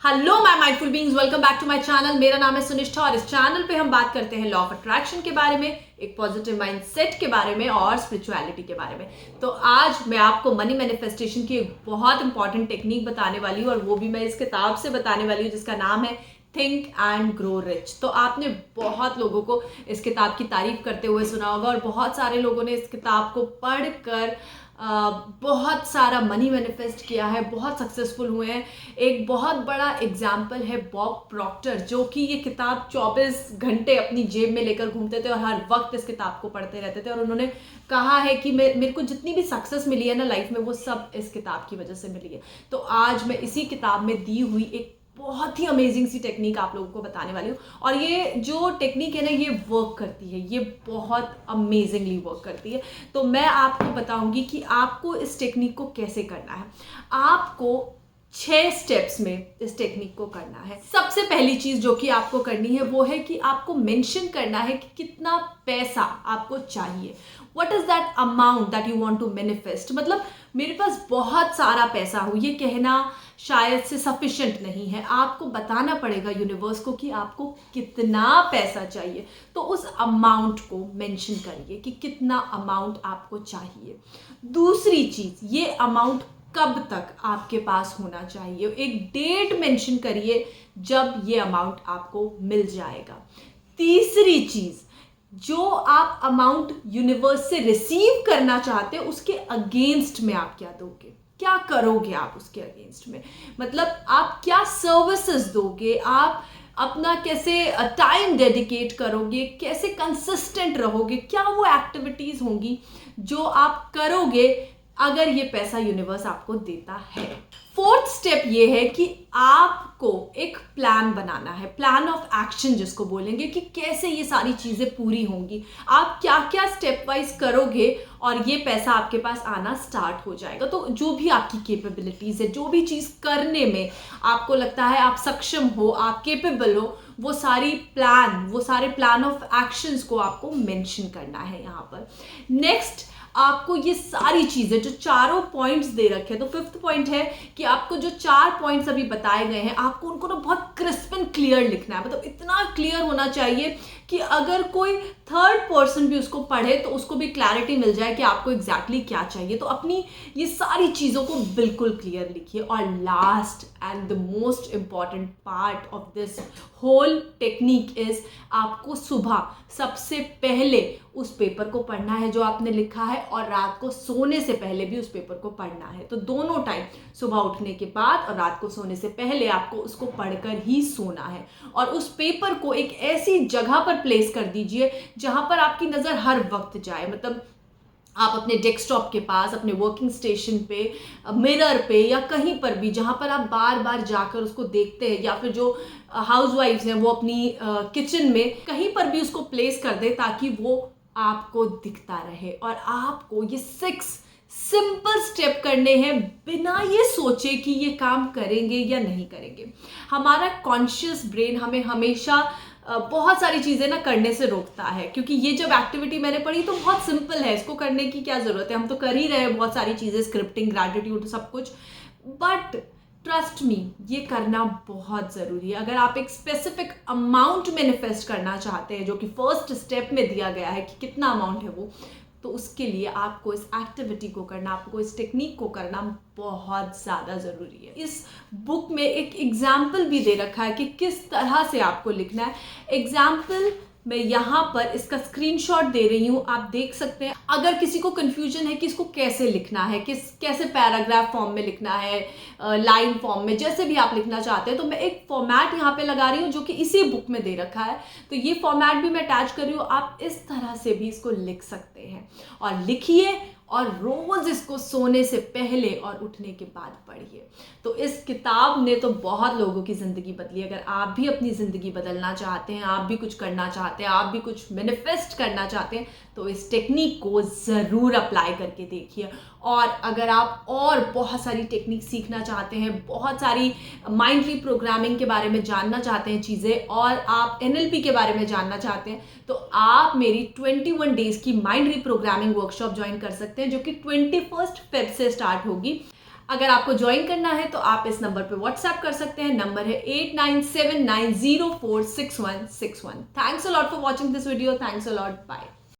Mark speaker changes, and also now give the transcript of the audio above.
Speaker 1: Hello my mindful beings, welcome back to my channel. मेरा नाम है सुनिष्ठा और इस चैनल पे हम बात करते हैं लॉ ऑफ अट्रैक्शन के बारे में, एक पॉजिटिव माइंडसेट के बारे में और स्पिरिचुअलिटी के बारे में। तो आज मैं आपको मनी मैनिफेस्टेशन की एक बहुत इंपॉर्टेंट टेक्निक बताने वाली हूँ और वो भी मैं इस किताब से बताने वाली हूँ जिसका नाम है थिंक एंड ग्रो रिच। तो आपने बहुत लोगों को इस किताब की तारीफ करते हुए सुना होगा और बहुत सारे लोगों ने इस किताब को पढ़कर बहुत सारा मनी मैनिफेस्ट किया है, बहुत सक्सेसफुल हुए हैं। एक बहुत बड़ा एग्जाम्पल है बॉब प्रॉक्टर, जो कि ये किताब 24 घंटे अपनी जेब में लेकर घूमते थे और हर वक्त इस किताब को पढ़ते रहते थे। और उन्होंने कहा है कि मेरे को जितनी भी सक्सेस मिली है ना लाइफ में, वो सब इस किताब की वजह से मिली है। तो आज मैं इसी किताब में दी हुई एक बहुत ही अमेजिंग सी टेक्निक आप लोगों को बताने वाली हूँ। और ये जो टेक्निक है ना, ये वर्क करती है, ये बहुत अमेजिंगली वर्क करती है। तो मैं आपको बताऊंगी कि आपको इस टेक्निक को कैसे करना है। आपको 6 स्टेप्स में इस टेक्निक को करना है। सबसे पहली चीज जो कि आपको करनी है वो है कि आपको मेंशन करना है कि कितना पैसा आपको चाहिए। What is that amount that you want to manifest. मतलब मेरे पास बहुत सारा पैसा हो, ये कहना शायद से सफिशिएंट नहीं है। आपको बताना पड़ेगा यूनिवर्स को कि आपको कितना पैसा चाहिए। तो उस अमाउंट को मेंशन करिए कि कितना अमाउंट आपको चाहिए। दूसरी चीज, ये अमाउंट कब तक आपके पास होना चाहिए। एक डेट मेंशन करिए जब ये अमाउंट आपको मिल जाएगा। तीसरी चीज, जो आप अमाउंट यूनिवर्स से रिसीव करना चाहते हो उसके अगेंस्ट में आप क्या दोगे, क्या करोगे आप उसके अगेंस्ट में। मतलब आप क्या सर्विसेज दोगे, आप अपना कैसे टाइम डेडिकेट करोगे, कैसे कंसिस्टेंट रहोगे, क्या वो एक्टिविटीज होंगी जो आप करोगे अगर ये पैसा यूनिवर्स आपको देता है। फोर्थ स्टेप ये है कि आपको एक प्लान बनाना है, प्लान ऑफ एक्शन जिसको बोलेंगे, कि कैसे ये सारी चीजें पूरी होंगी, आप क्या क्या स्टेप वाइज करोगे और ये पैसा आपके पास आना स्टार्ट हो जाएगा। तो जो भी आपकी कैपेबिलिटीज है, जो भी चीज करने में आपको लगता है आप सक्षम हो, आप कैपेबल हो, वो सारे प्लान ऑफ एक्शंस को आपको मेंशन करना है यहाँ पर। नेक्स्ट, आपको ये सारी चीजें जो चारों पॉइंट्स दे रखे हैं, तो फिफ्थ पॉइंट है कि आपको जो 4 पॉइंट्स अभी बताए गए हैं, आपको उनको ना बहुत क्रिस्प एंड क्लियर लिखना है। मतलब इतना क्लियर होना चाहिए कि अगर कोई थर्ड पर्सन भी उसको पढ़े तो उसको भी क्लैरिटी मिल जाए कि आपको एग्जैक्टली क्या चाहिए। तो अपनी ये सारी चीजों को बिल्कुल क्लियर लिखिए। और last and the most important part of this whole technique is, आपको सुबह सबसे पहले उस पेपर को पढ़ना है जो आपने लिखा है, और रात को सोने से पहले भी उस पेपर को पढ़ना है। तो दोनों टाइम, सुबह उठने के बाद और रात को सोने से पहले, आपको उसको पढ़कर ही सोना है। और उस पेपर को एक ऐसी जगह पर प्लेस कर दीजिए जहां पर आपकी नजर हर वक्त जाए। मतलब आप अपने डेस्कटॉप के पास, अपने वर्किंग स्टेशन पे, मिरर पे, या कहीं पर भी जहां पर आप बार बार जाकर उसको देखते हैं, या फिर जो हाउसवाइफ्स हैं वो अपनी किचन में कहीं पर भी उसको प्लेस कर दे ताकि वो आपको दिखता रहे। और आपको ये 6 सिंपल स्टेप करने हैं बिना ये सोचे कि ये काम करेंगे या नहीं करेंगे। हमारा कॉन्शियस ब्रेन हमें हमेशा बहुत सारी चीजें ना करने से रोकता है, क्योंकि ये जब एक्टिविटी मैंने पढ़ी तो बहुत सिंपल है, इसको करने की क्या जरूरत है, हम तो कर ही रहे हैं बहुत सारी चीजें, स्क्रिप्टिंग, ग्रैटिट्यूड, सब कुछ। बट ट्रस्ट मी, ये करना बहुत जरूरी है। अगर आप एक स्पेसिफिक अमाउंट मैनिफेस्ट करना चाहते हैं, जो कि फर्स्ट स्टेप में दिया गया है कि कितना अमाउंट है वो, तो उसके लिए आपको इस एक्टिविटी को करना, आपको इस टेक्निक को करना बहुत ज़्यादा ज़रूरी है। इस बुक में एक एग्जाम्पल भी दे रखा है कि किस तरह से आपको लिखना है। एग्जाम्पल मैं यहाँ पर इसका स्क्रीनशॉट दे रही हूँ, आप देख सकते हैं। अगर किसी को कंफ्यूजन है कि इसको कैसे लिखना है, कैसे पैराग्राफ फॉर्म में लिखना है, लाइन फॉर्म में, जैसे भी आप लिखना चाहते हैं, तो मैं एक फॉर्मेट यहाँ पे लगा रही हूँ जो कि इसी बुक में दे रखा है। तो ये फॉर्मेट भी मैं अटैच कर रही हूँ, आप इस तरह से भी इसको लिख सकते हैं। और लिखिए और रोज इसको सोने से पहले और उठने के बाद पढ़िए। तो इस किताब ने तो बहुत लोगों की ज़िंदगी बदली। अगर आप भी अपनी ज़िंदगी बदलना चाहते हैं, आप भी कुछ करना चाहते हैं, आप भी कुछ मैनिफेस्ट करना चाहते हैं, तो इस टेक्निक को ज़रूर अप्लाई करके देखिए। और अगर आप और बहुत सारी टेक्निक सीखना चाहते हैं, बहुत सारी माइंड रीप्रोग्रामिंग के बारे में जानना चाहते हैं चीज़ें, और आप NLP के बारे में जानना चाहते हैं, तो आप मेरी 21 डेज की माइंड रीप्रोग्रामिंग वर्कशॉप ज्वाइन कर सकते हैं, जो कि 21 फ़ेब से स्टार्ट होगी। अगर आपको ज्वाइन करना है तो आप इस नंबर पे व्हाट्सएप कर सकते हैं। नंबर है 8979046161। Thanks a lot for watching this video. Thanks a lot. Bye.